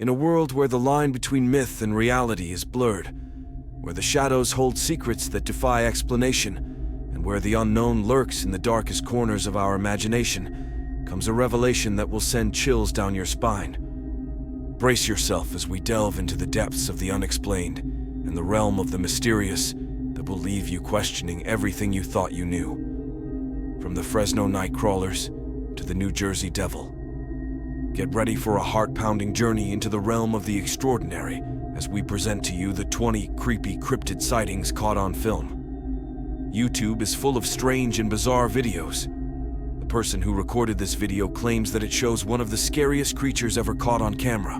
In a world where the line between myth and reality is blurred, where the shadows hold secrets that defy explanation, and where the unknown lurks in the darkest corners of our imagination, comes a revelation that will send chills down your spine. Brace yourself as we delve into the depths of the unexplained and the realm of the mysterious that will leave you questioning everything you thought you knew. From the Fresno Nightcrawlers to the New Jersey Devil. Get ready for a heart-pounding journey into the realm of the extraordinary as we present to you the 20 creepy cryptid sightings caught on film. YouTube is full of strange and bizarre videos. The person who recorded this video claims that it shows one of the scariest creatures ever caught on camera.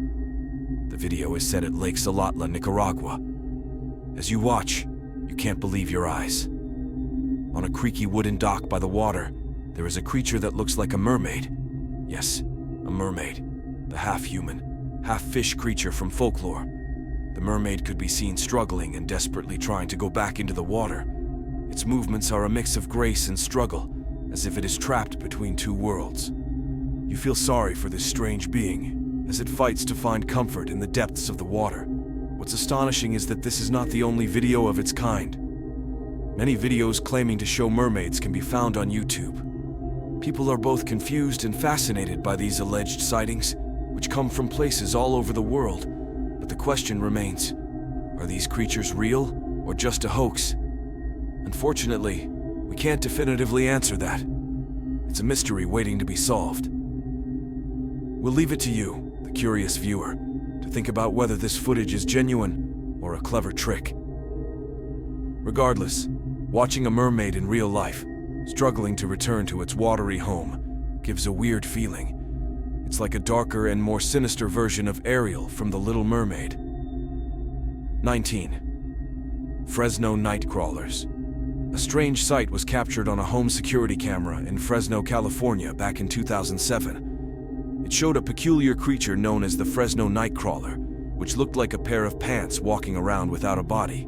The video is set at Lake Salatla, Nicaragua. As you watch, you can't believe your eyes. On a creaky wooden dock by the water, there is a creature that looks like a mermaid. Yes, a mermaid. The half-human, half-fish creature from folklore. The mermaid could be seen struggling and desperately trying to go back into the water. Its movements are a mix of grace and struggle, as if it is trapped between two worlds. You feel sorry for this strange being, as it fights to find comfort in the depths of the water. What's astonishing is that this is not the only video of its kind. Many videos claiming to show mermaids can be found on YouTube. People are both confused and fascinated by these alleged sightings, which come from places all over the world. But the question remains, are these creatures real or just a hoax? Unfortunately, we can't definitively answer that. It's a mystery waiting to be solved. We'll leave it to you, the curious viewer, to think about whether this footage is genuine or a clever trick. Regardless, watching a mermaid in real life, struggling to return to its watery home, gives a weird feeling. It's like a darker and more sinister version of Ariel from The Little Mermaid. 19. Fresno Nightcrawlers. A strange sight was captured on a home security camera in Fresno, California back in 2007. It showed a peculiar creature known as the Fresno Nightcrawler, which looked like a pair of pants walking around without a body.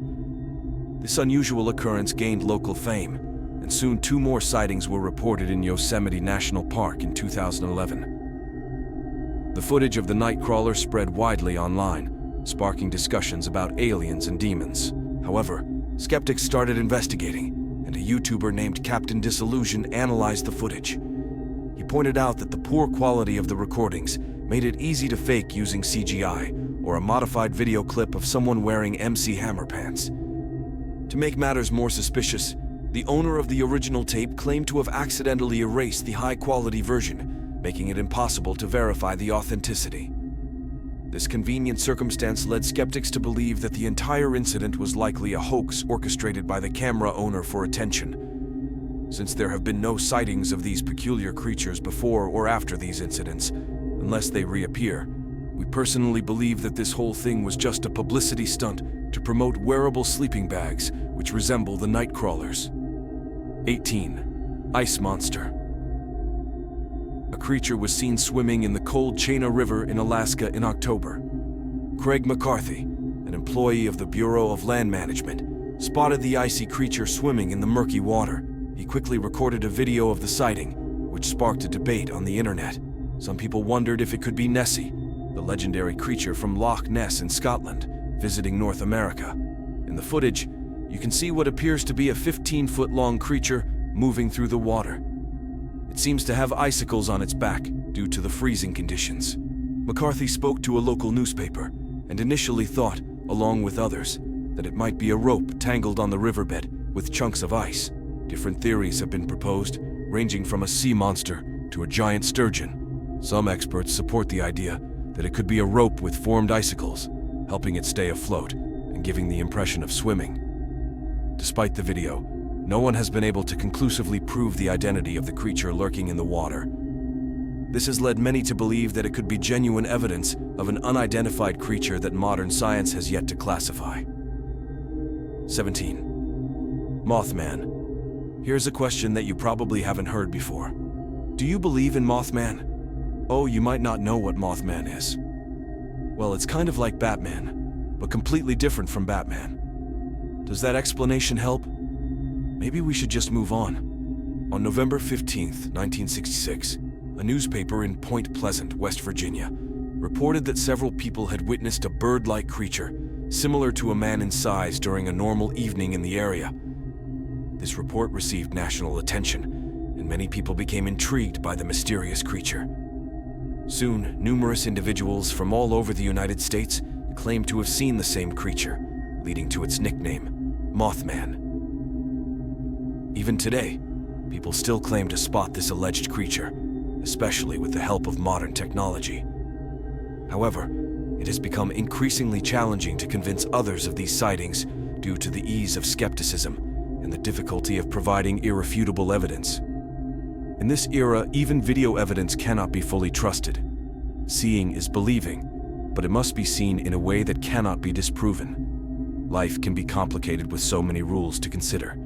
This unusual occurrence gained local fame, and soon 2 more sightings were reported in Yosemite National Park in 2011. The footage of the Nightcrawler spread widely online, sparking discussions about aliens and demons. However, skeptics started investigating, and a YouTuber named Captain Disillusion analyzed the footage. He pointed out that the poor quality of the recordings made it easy to fake using CGI or a modified video clip of someone wearing MC Hammer pants. To make matters more suspicious, the owner of the original tape claimed to have accidentally erased the high-quality version, making it impossible to verify the authenticity. This convenient circumstance led skeptics to believe that the entire incident was likely a hoax orchestrated by the camera owner for attention. Since there have been no sightings of these peculiar creatures before or after these incidents, unless they reappear, we personally believe that this whole thing was just a publicity stunt to promote wearable sleeping bags which resemble the Nightcrawlers. 18. Ice Monster. A creature was seen swimming in the cold Chena River in Alaska in October. Craig McCarthy, an employee of the Bureau of Land Management, spotted the icy creature swimming in the murky water. He quickly recorded a video of the sighting, which sparked a debate on the internet. Some people wondered if it could be Nessie, the legendary creature from Loch Ness in Scotland, visiting North America. In the footage, you can see what appears to be a 15-foot-long creature moving through the water. It seems to have icicles on its back due to the freezing conditions. McCarthy spoke to a local newspaper and initially thought, along with others, that it might be a rope tangled on the riverbed with chunks of ice. Different theories have been proposed, ranging from a sea monster to a giant sturgeon. Some experts support the idea that it could be a rope with formed icicles, helping it stay afloat and giving the impression of swimming. Despite the video, no one has been able to conclusively prove the identity of the creature lurking in the water. This has led many to believe that it could be genuine evidence of an unidentified creature that modern science has yet to classify. 17. Mothman. Here's a question that you probably haven't heard before. Do you believe in Mothman? Oh, you might not know what Mothman is. Well, it's kind of like Batman, but completely different from Batman. Does that explanation help? Maybe we should just move on. On November 15th, 1966, a newspaper in Point Pleasant, West Virginia, reported that several people had witnessed a bird-like creature, similar to a man in size during a normal evening in the area. This report received national attention, and many people became intrigued by the mysterious creature. Soon, numerous individuals from all over the United States claimed to have seen the same creature, leading to its nickname, Mothman. Even today, people still claim to spot this alleged creature, especially with the help of modern technology. However, it has become increasingly challenging to convince others of these sightings due to the ease of skepticism and the difficulty of providing irrefutable evidence. In this era, even video evidence cannot be fully trusted. Seeing is believing, but it must be seen in a way that cannot be disproven. Life can be complicated with so many rules to consider.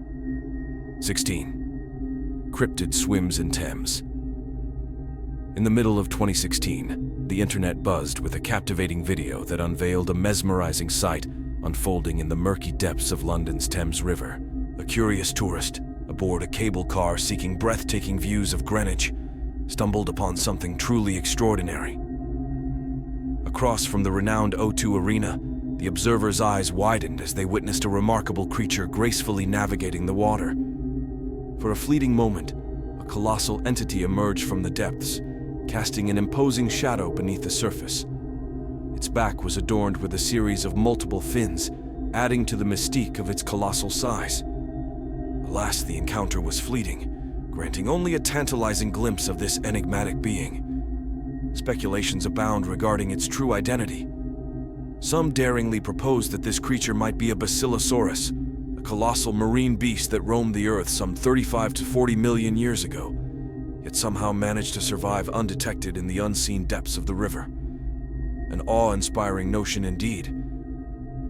16. Cryptid swims in Thames. In the middle of 2016, the internet buzzed with a captivating video that unveiled a mesmerizing sight unfolding in the murky depths of London's Thames River. A curious tourist, aboard a cable car seeking breathtaking views of Greenwich, stumbled upon something truly extraordinary. Across from the renowned O2 Arena, the observers' eyes widened as they witnessed a remarkable creature gracefully navigating the water. For a fleeting moment, a colossal entity emerged from the depths, casting an imposing shadow beneath the surface. Its back was adorned with a series of multiple fins, adding to the mystique of its colossal size. Alas, the encounter was fleeting, granting only a tantalizing glimpse of this enigmatic being. Speculations abound regarding its true identity. Some daringly proposed that this creature might be a basilosaurus, a colossal marine beast that roamed the earth some 35 to 40 million years ago, yet somehow managed to survive undetected in the unseen depths of the river. An awe-inspiring notion indeed.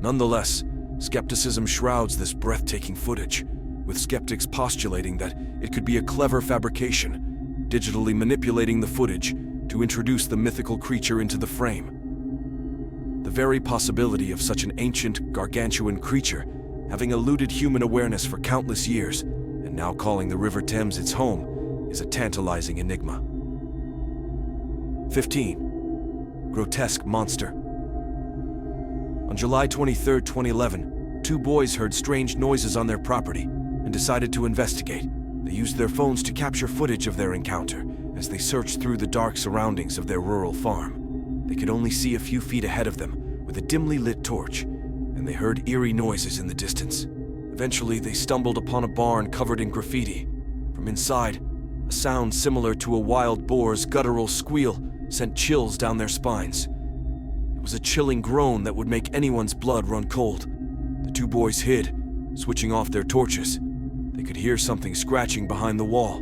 Nonetheless, skepticism shrouds this breathtaking footage, with skeptics postulating that it could be a clever fabrication, digitally manipulating the footage to introduce the mythical creature into the frame. The very possibility of such an ancient, gargantuan creature having eluded human awareness for countless years and now calling the River Thames its home is a tantalizing enigma. 15. Grotesque Monster. On July 23, 2011, two boys heard strange noises on their property and decided to investigate. They used their phones to capture footage of their encounter as they searched through the dark surroundings of their rural farm. They could only see a few feet ahead of them with a dimly lit torch, and they heard eerie noises in the distance. Eventually, they stumbled upon a barn covered in graffiti. From inside, a sound similar to a wild boar's guttural squeal sent chills down their spines. It was a chilling groan that would make anyone's blood run cold. The two boys hid, switching off their torches. They could hear something scratching behind the wall.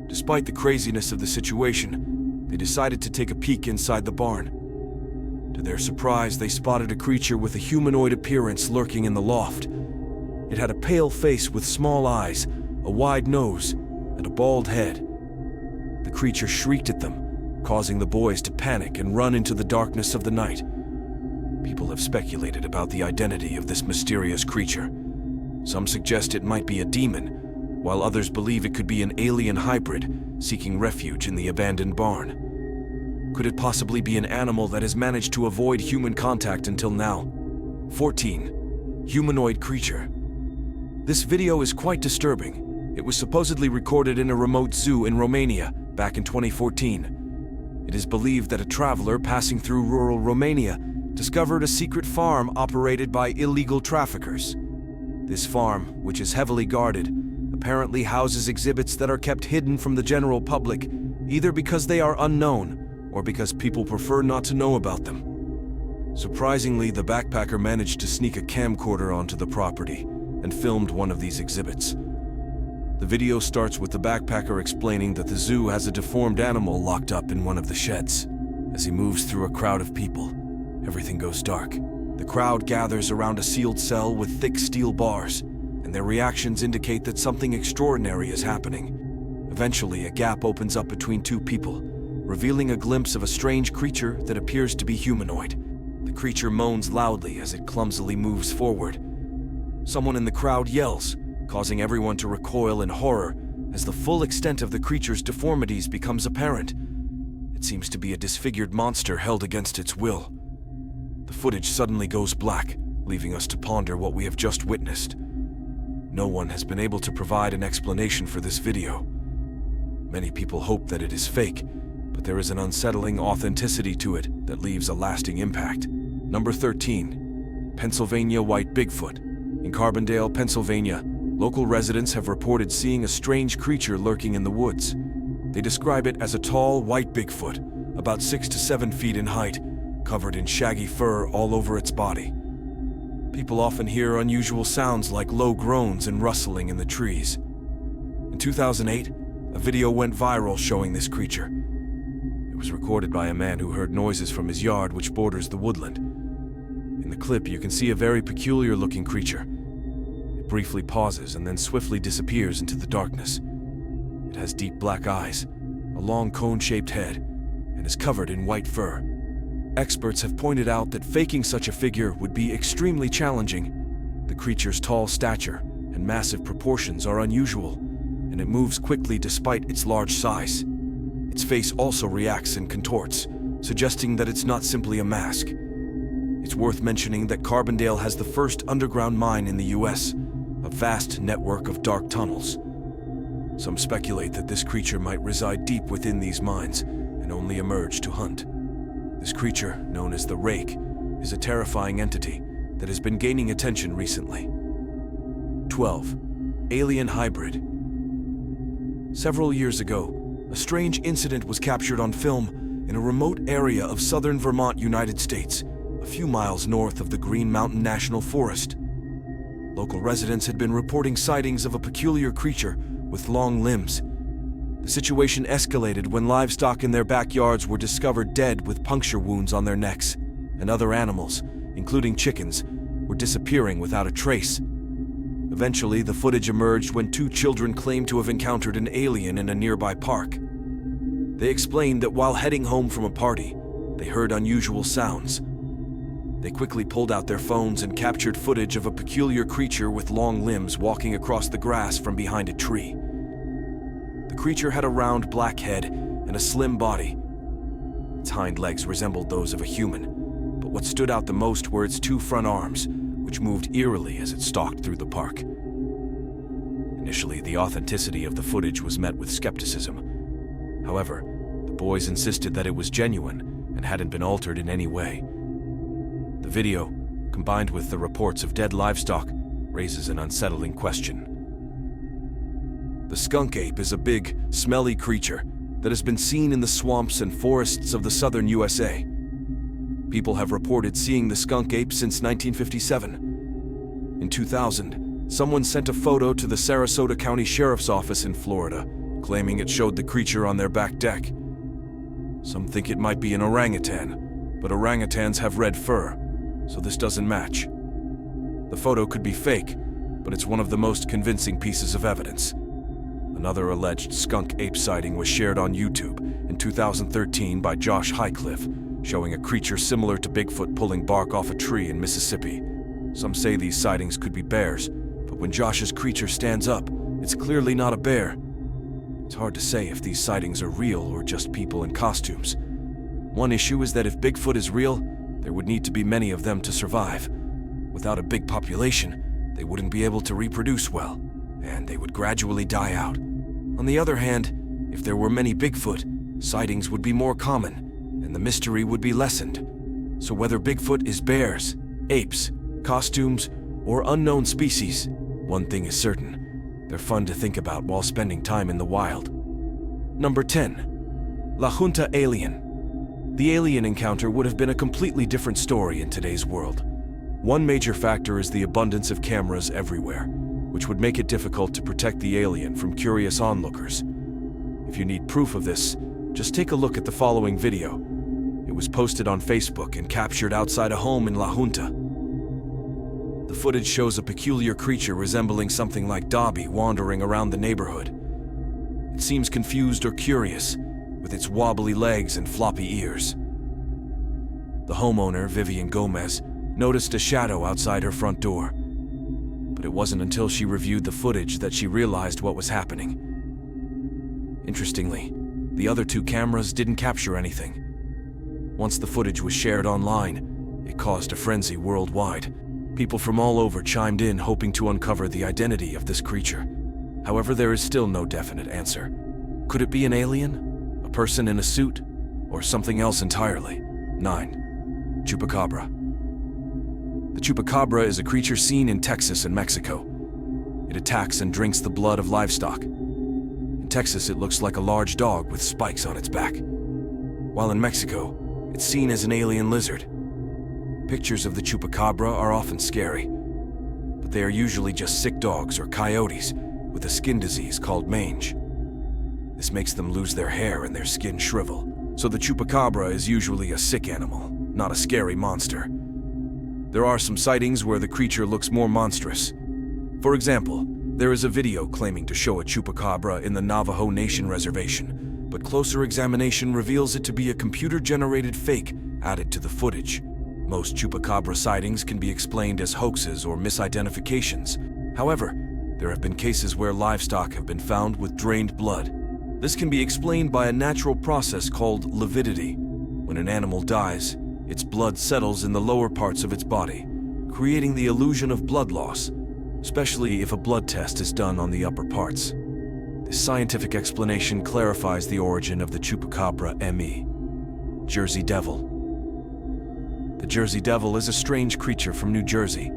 Despite the craziness of the situation, they decided to take a peek inside the barn. To their surprise, they spotted a creature with a humanoid appearance lurking in the loft. It had a pale face with small eyes, a wide nose, and a bald head. The creature shrieked at them, causing the boys to panic and run into the darkness of the night. People have speculated about the identity of this mysterious creature. Some suggest it might be a demon, while others believe it could be an alien hybrid seeking refuge in the abandoned barn. Could it possibly be an animal that has managed to avoid human contact until now? 14. Humanoid creature. This video is quite disturbing. It was supposedly recorded in a remote zoo in Romania back in 2014. It is believed that a traveler passing through rural Romania discovered a secret farm operated by illegal traffickers. This farm, which is heavily guarded, apparently houses exhibits that are kept hidden from the general public, either because they are unknown or because people prefer not to know about them. Surprisingly, the backpacker managed to sneak a camcorder onto the property and filmed one of these exhibits. The video starts with the backpacker explaining that the zoo has a deformed animal locked up in one of the sheds. As he moves through a crowd of people, everything goes dark. The crowd gathers around a sealed cell with thick steel bars, and their reactions indicate that something extraordinary is happening. Eventually, a gap opens up between two people, revealing a glimpse of a strange creature that appears to be humanoid. The creature moans loudly as it clumsily moves forward. Someone in the crowd yells, causing everyone to recoil in horror as the full extent of the creature's deformities becomes apparent. It seems to be a disfigured monster held against its will. The footage suddenly goes black, leaving us to ponder what we have just witnessed. No one has been able to provide an explanation for this video. Many people hope that it is fake, but there is an unsettling authenticity to it that leaves a lasting impact. Number 13. Pennsylvania White Bigfoot. In Carbondale, Pennsylvania, local residents have reported seeing a strange creature lurking in the woods. They describe it as a tall, white Bigfoot, about 6 to 7 feet in height, covered in shaggy fur all over its body. People often hear unusual sounds like low groans and rustling in the trees. In 2008, a video went viral showing this creature. It was recorded by a man who heard noises from his yard, which borders the woodland. In the clip, you can see a very peculiar-looking creature. It briefly pauses and then swiftly disappears into the darkness. It has deep black eyes, a long cone-shaped head, and is covered in white fur. Experts have pointed out that faking such a figure would be extremely challenging. The creature's tall stature and massive proportions are unusual, and it moves quickly despite its large size. Its face also reacts and contorts, suggesting that it's not simply a mask. It's worth mentioning that Carbondale has the first underground mine in the US, a vast network of dark tunnels. Some speculate that this creature might reside deep within these mines and only emerge to hunt. This creature, known as the Rake, is a terrifying entity that has been gaining attention recently. 12. Alien Hybrid. Several years ago, a strange incident was captured on film in a remote area of southern Vermont, United States, a few miles north of the Green Mountain National Forest. Local residents had been reporting sightings of a peculiar creature with long limbs. The situation escalated when livestock in their backyards were discovered dead with puncture wounds on their necks, and other animals, including chickens, were disappearing without a trace. Eventually, the footage emerged when 2 children claimed to have encountered an alien in a nearby park. They explained that while heading home from a party, they heard unusual sounds. They quickly pulled out their phones and captured footage of a peculiar creature with long limbs walking across the grass from behind a tree. The creature had a round black head and a slim body. Its hind legs resembled those of a human, but what stood out the most were its 2 front arms, which moved eerily as it stalked through the park. Initially, the authenticity of the footage was met with skepticism. However, the boys insisted that it was genuine and hadn't been altered in any way. The video, combined with the reports of dead livestock, raises an unsettling question. The skunk ape is a big, smelly creature that has been seen in the swamps and forests of the southern USA. People have reported seeing the skunk ape since 1957. In 2000, someone sent a photo to the Sarasota County Sheriff's Office in Florida, claiming it showed the creature on their back deck. Some think it might be an orangutan, but orangutans have red fur, so this doesn't match. The photo could be fake, but it's one of the most convincing pieces of evidence. Another alleged skunk ape sighting was shared on YouTube in 2013 by Josh Highcliffe, showing a creature similar to Bigfoot pulling bark off a tree in Mississippi. Some say these sightings could be bears, but when Josh's creature stands up, it's clearly not a bear. It's hard to say if these sightings are real or just people in costumes. One issue is that if Bigfoot is real, there would need to be many of them to survive. Without a big population, they wouldn't be able to reproduce well, and they would gradually die out. On the other hand, if there were many Bigfoot, sightings would be more common, and the mystery would be lessened. So whether Bigfoot is bears, apes, costumes, or unknown species, one thing is certain: they're fun to think about while spending time in the wild. Number 10. La Junta Alien. The alien encounter would have been a completely different story in today's world. One major factor is the abundance of cameras everywhere, which would make it difficult to protect the alien from curious onlookers. If you need proof of this, just take a look at the following video. It was posted on Facebook and captured outside a home in La Junta. The footage shows a peculiar creature resembling something like Dobby wandering around the neighborhood. It seems confused or curious, with its wobbly legs and floppy ears. The homeowner, Vivian Gomez, noticed a shadow outside her front door. But it wasn't until she reviewed the footage that she realized what was happening. Interestingly, The other 2 cameras didn't capture anything. Once the footage was shared online, it caused a frenzy worldwide. People from all over chimed in, hoping to uncover the identity of this creature. However, there is still no definite answer. Could it be an alien, a person in a suit, or something else entirely? 9. Chupacabra. The Chupacabra is a creature seen in Texas and Mexico. It attacks and drinks the blood of livestock. In Texas, it looks like a large dog with spikes on its back. While in Mexico, it's seen as an alien lizard. Pictures of the Chupacabra are often scary, but they are usually just sick dogs or coyotes with a skin disease called mange. This makes them lose their hair and their skin shrivel. So the Chupacabra is usually a sick animal, not a scary monster. There are some sightings where the creature looks more monstrous. For example, there is a video claiming to show a Chupacabra in the Navajo Nation reservation, but closer examination reveals it to be a computer-generated fake added to the footage. Most Chupacabra sightings can be explained as hoaxes or misidentifications. However, there have been cases where livestock have been found with drained blood. This can be explained by a natural process called lividity. When an animal dies, its blood settles in the lower parts of its body, creating the illusion of blood loss, especially if a blood test is done on the upper parts. This scientific explanation clarifies the origin of the Chupacabra ME. Jersey Devil. The Jersey Devil is a strange creature from New Jersey.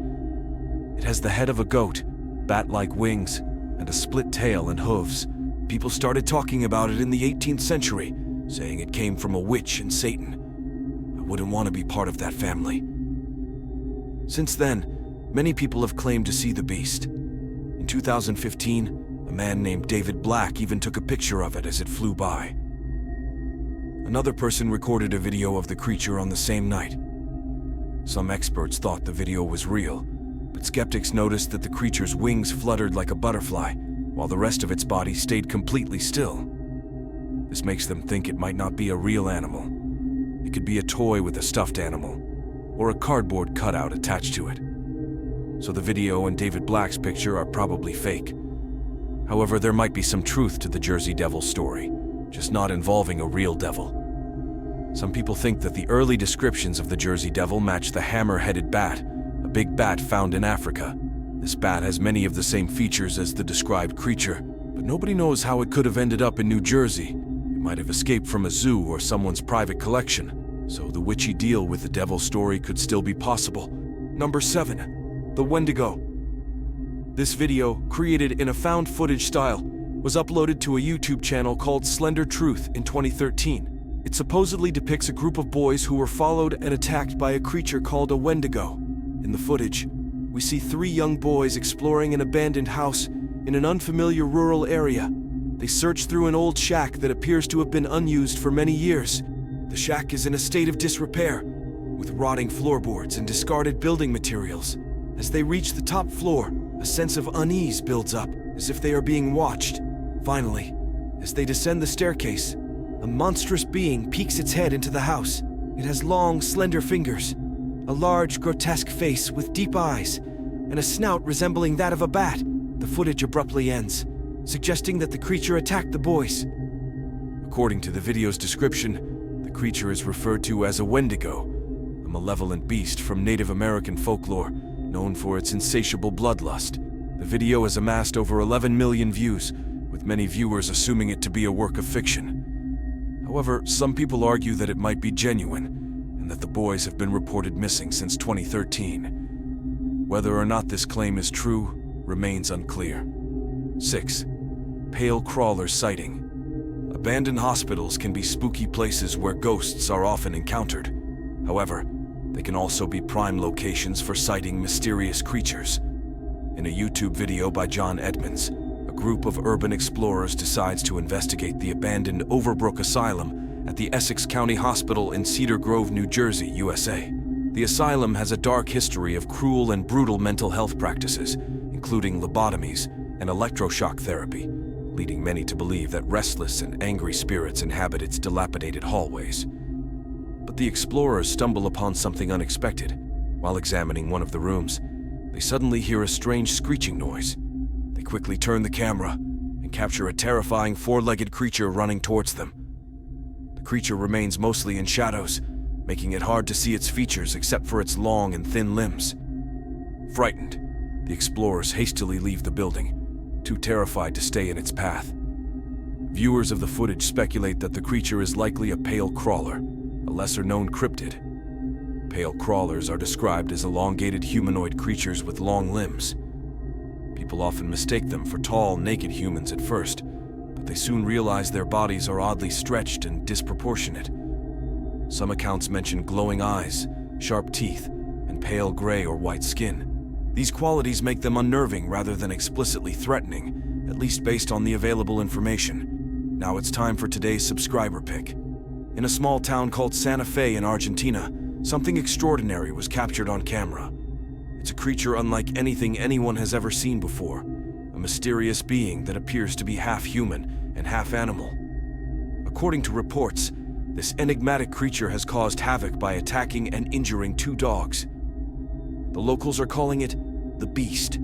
It has the head of a goat, bat-like wings, and a split tail and hooves. People started talking about it in the 18th century, saying it came from a witch and Satan. I wouldn't want to be part of that family. Since then, many people have claimed to see the beast. In 2015, a man named David Black even took a picture of it as it flew by. Another person recorded a video of the creature on the same night. Some experts thought the video was real, but skeptics noticed that the creature's wings fluttered like a butterfly, while the rest of its body stayed completely still. This makes them think it might not be a real animal. It could be a toy with a stuffed animal, or a cardboard cutout attached to it. So the video and David Black's picture are probably fake. However, there might be some truth to the Jersey Devil story, just not involving a real devil. Some people think that the early descriptions of the Jersey Devil match the hammer-headed bat, a big bat found in Africa. This bat has many of the same features as the described creature, but nobody knows how it could have ended up in New Jersey. It might have escaped from a zoo or someone's private collection, so the witchy deal with the devil story could still be possible. Number 7. The Wendigo. This video, created in a found footage style, was uploaded to a YouTube channel called Slender Truth in 2013. It supposedly depicts a group of boys who were followed and attacked by a creature called a Wendigo. In the footage, we see 3 young boys exploring an abandoned house in an unfamiliar rural area. They search through an old shack that appears to have been unused for many years. The shack is in a state of disrepair, with rotting floorboards and discarded building materials. As they reach the top floor, a sense of unease builds up, as if they are being watched. Finally, as they descend the staircase, a monstrous being peeks its head into the house. It has long, slender fingers, a large, grotesque face with deep eyes, and a snout resembling that of a bat. The footage abruptly ends, suggesting that the creature attacked the boys. According to the video's description, the creature is referred to as a Wendigo, a malevolent beast from Native American folklore, known for its insatiable bloodlust. The video has amassed over 11 million views, with many viewers assuming it to be a work of fiction. However, some people argue that it might be genuine, and that the boys have been reported missing since 2013. Whether or not this claim is true remains unclear. 6. Pale Crawler Sighting. Abandoned hospitals can be spooky places where ghosts are often encountered. However, they can also be prime locations for sighting mysterious creatures. In a YouTube video by John Edmonds, a group of urban explorers decides to investigate the abandoned Overbrook Asylum at the Essex County Hospital in Cedar Grove, New Jersey, USA. The asylum has a dark history of cruel and brutal mental health practices, including lobotomies and electroshock therapy, leading many to believe that restless and angry spirits inhabit its dilapidated hallways. But the explorers stumble upon something unexpected. While examining one of the rooms, they suddenly hear a strange screeching noise. They quickly turn the camera and capture a terrifying 4-legged creature running towards them. The creature remains mostly in shadows, making it hard to see its features except for its long and thin limbs. Frightened, the explorers hastily leave the building, too terrified to stay in its path. Viewers of the footage speculate that the creature is likely a pale crawler, a lesser-known cryptid. Pale crawlers are described as elongated humanoid creatures with long limbs. People often mistake them for tall, naked humans at first, but they soon realize their bodies are oddly stretched and disproportionate. Some accounts mention glowing eyes, sharp teeth, and pale gray or white skin. These qualities make them unnerving rather than explicitly threatening, at least based on the available information. Now it's time for today's subscriber pick. In a small town called Santa Fe in Argentina, something extraordinary was captured on camera. It's a creature unlike anything anyone has ever seen before, a mysterious being that appears to be half human and half animal. According to reports, this enigmatic creature has caused havoc by attacking and injuring 2 dogs. The locals are calling it the Beast.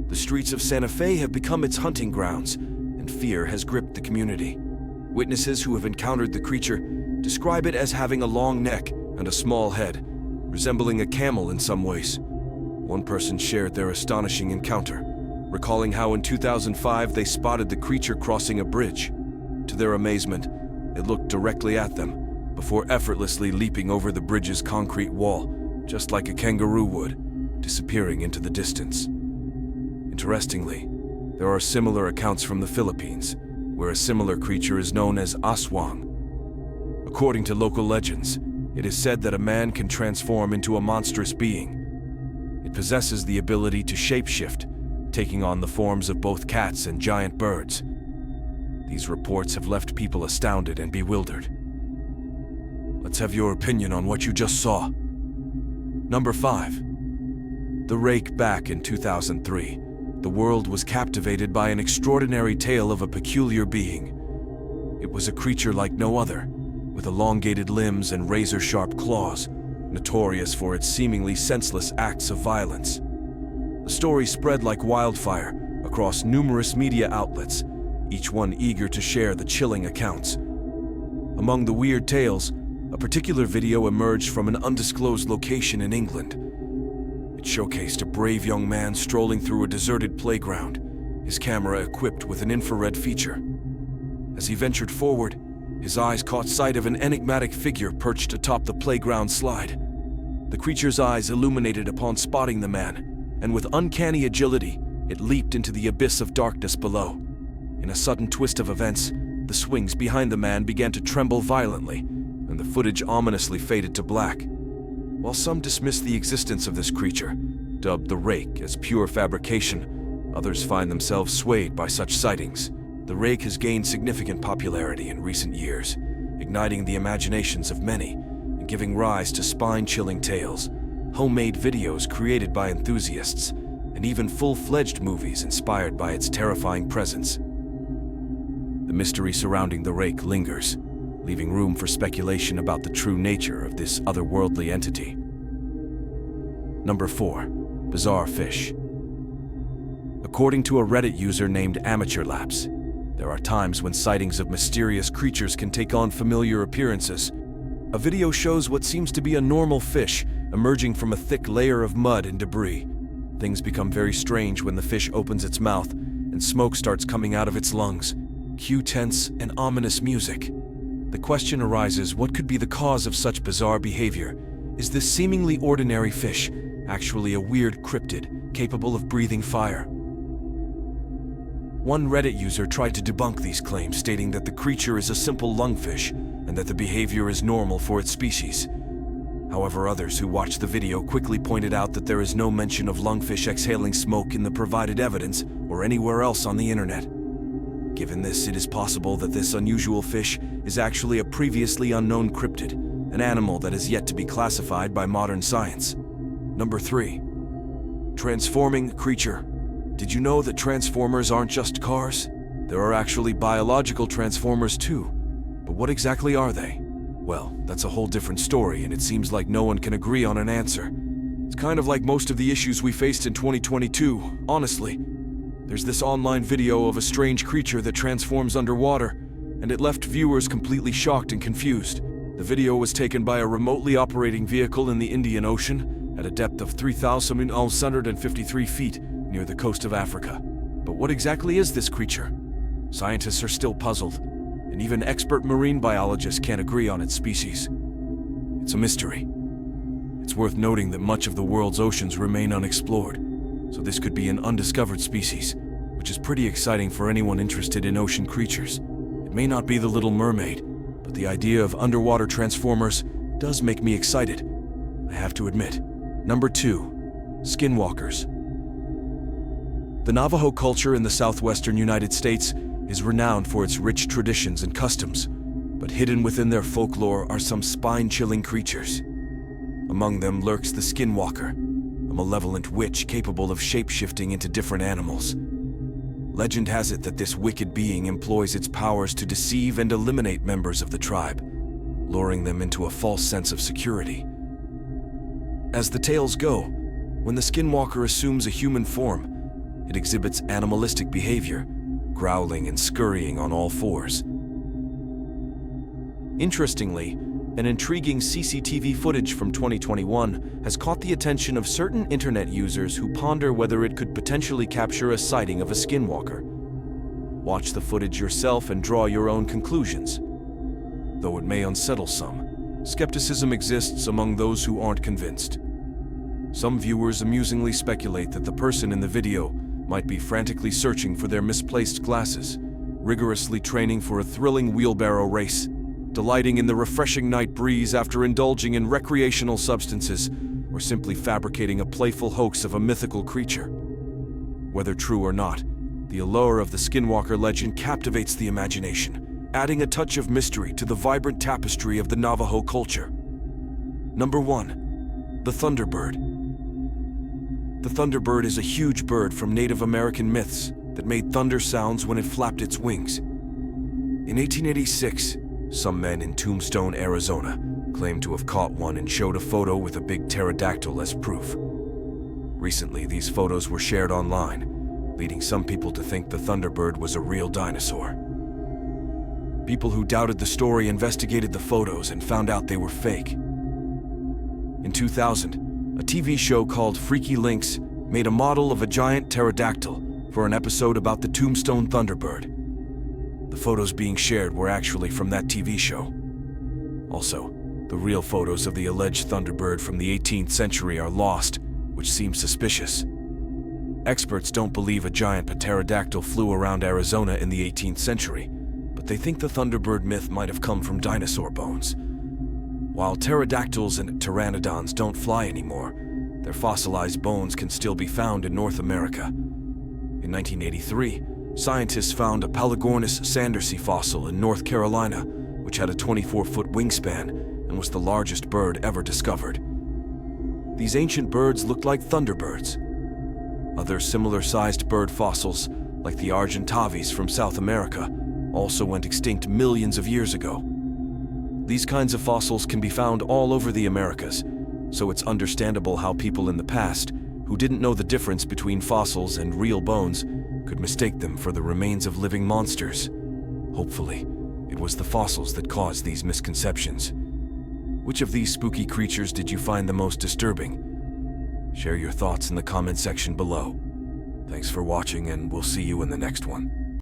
The streets of Santa Fe have become its hunting grounds, and fear has gripped the community. Witnesses who have encountered the creature describe it as having a long neck and a small head, resembling a camel in some ways. One person shared their astonishing encounter, recalling how in 2005 they spotted the creature crossing a bridge. To their amazement, it looked directly at them, before effortlessly leaping over the bridge's concrete wall, just like a kangaroo would, disappearing into the distance. Interestingly, there are similar accounts from the Philippines, where a similar creature is known as aswang. According to local legends, it is said that a man can transform into a monstrous being. It possesses the ability to shapeshift, taking on the forms of both cats and giant birds. These reports have left people astounded and bewildered. Let's have your opinion on what you just saw. Number 5. The Rake. Back in 2003, the world was captivated by an extraordinary tale of a peculiar being. It was a creature like no other, with elongated limbs and razor-sharp claws, notorious for its seemingly senseless acts of violence. The story spread like wildfire across numerous media outlets, each one eager to share the chilling accounts. Among the weird tales, a particular video emerged from an undisclosed location in England. It showcased a brave young man strolling through a deserted playground, his camera equipped with an infrared feature. As he ventured forward, his eyes caught sight of an enigmatic figure perched atop the playground slide. The creature's eyes illuminated upon spotting the man, and with uncanny agility, it leaped into the abyss of darkness below. In a sudden twist of events, the swings behind the man began to tremble violently, and the footage ominously faded to black. While some dismiss the existence of this creature, dubbed the Rake, as pure fabrication, others find themselves swayed by such sightings. The Rake has gained significant popularity in recent years, igniting the imaginations of many and giving rise to spine-chilling tales, homemade videos created by enthusiasts, and even full-fledged movies inspired by its terrifying presence. The mystery surrounding the Rake lingers, leaving room for speculation about the true nature of this otherworldly entity. Number 4. Bizarre fish. According to a Reddit user named Amateur Lapse, there are times when sightings of mysterious creatures can take on familiar appearances. A video shows what seems to be a normal fish emerging from a thick layer of mud and debris. Things become very strange when the fish opens its mouth and smoke starts coming out of its lungs. Cue tense and ominous music. The question arises, what could be the cause of such bizarre behavior? Is this seemingly ordinary fish actually a weird cryptid capable of breathing fire? One Reddit user tried to debunk these claims, stating that the creature is a simple lungfish and that the behavior is normal for its species. However, others who watched the video quickly pointed out that there is no mention of lungfish exhaling smoke in the provided evidence or anywhere else on the internet. Given this, it is possible that this unusual fish is actually a previously unknown cryptid, an animal that is yet to be classified by modern science. Number 3. Transforming creature. Did you know that transformers aren't just cars? There are actually biological transformers too. But what exactly are they? Well, that's a whole different story, and it seems like no one can agree on an answer. It's kind of like most of the issues we faced in 2022, honestly. There's this online video of a strange creature that transforms underwater, and it left viewers completely shocked and confused. The video was taken by a remotely operating vehicle in the Indian Ocean at a depth of 3,153 feet near the coast of Africa. But what exactly is this creature? Scientists are still puzzled, and even expert marine biologists can't agree on its species. It's a mystery. It's worth noting that much of the world's oceans remain unexplored, so this could be an undiscovered species, which is pretty exciting for anyone interested in ocean creatures. It may not be the Little Mermaid, but the idea of underwater transformers does make me excited, I have to admit. Number 2. Skinwalkers. The Navajo culture in the southwestern United States is renowned for its rich traditions and customs, but hidden within their folklore are some spine-chilling creatures. Among them lurks the Skinwalker, a malevolent witch capable of shape-shifting into different animals. Legend has it that this wicked being employs its powers to deceive and eliminate members of the tribe, luring them into a false sense of security. As the tales go, when the Skinwalker assumes a human form, it exhibits animalistic behavior, growling and scurrying on all fours. Interestingly, an intriguing CCTV footage from 2021 has caught the attention of certain internet users who ponder whether it could potentially capture a sighting of a Skinwalker. Watch the footage yourself and draw your own conclusions. Though it may unsettle some, skepticism exists among those who aren't convinced. Some viewers amusingly speculate that the person in the video might be frantically searching for their misplaced glasses, rigorously training for a thrilling wheelbarrow race, delighting in the refreshing night breeze after indulging in recreational substances, or simply fabricating a playful hoax of a mythical creature. Whether true or not, the allure of the Skinwalker legend captivates the imagination, adding a touch of mystery to the vibrant tapestry of the Navajo culture. Number 1. The Thunderbird. The Thunderbird is a huge bird from Native American myths that made thunder sounds when it flapped its wings. In 1886, some men in Tombstone, Arizona, claimed to have caught one and showed a photo with a big pterodactyl as proof. Recently, these photos were shared online, leading some people to think the Thunderbird was a real dinosaur. People who doubted the story investigated the photos and found out they were fake. In 2000, a TV show called Freaky Links made a model of a giant pterodactyl for an episode about the Tombstone Thunderbird. The photos being shared were actually from that TV show. Also, the real photos of the alleged Thunderbird from the 18th century are lost, which seems suspicious. Experts don't believe a giant pterodactyl flew around Arizona in the 18th century, but they think the Thunderbird myth might have come from dinosaur bones. While pterodactyls and pteranodons don't fly anymore, their fossilized bones can still be found in North America. In 1983, scientists found a Palagornis sandersea fossil in North Carolina, which had a 24-foot wingspan and was the largest bird ever discovered. These ancient birds looked like thunderbirds. Other similar-sized bird fossils, like the Argentavis from South America, also went extinct millions of years ago. These kinds of fossils can be found all over the Americas, so it's understandable how people in the past, who didn't know the difference between fossils and real bones, could mistake them for the remains of living monsters. Hopefully, it was the fossils that caused these misconceptions. Which of these spooky creatures did you find the most disturbing? Share your thoughts in the comment section below. Thanks for watching, and we'll see you in the next one.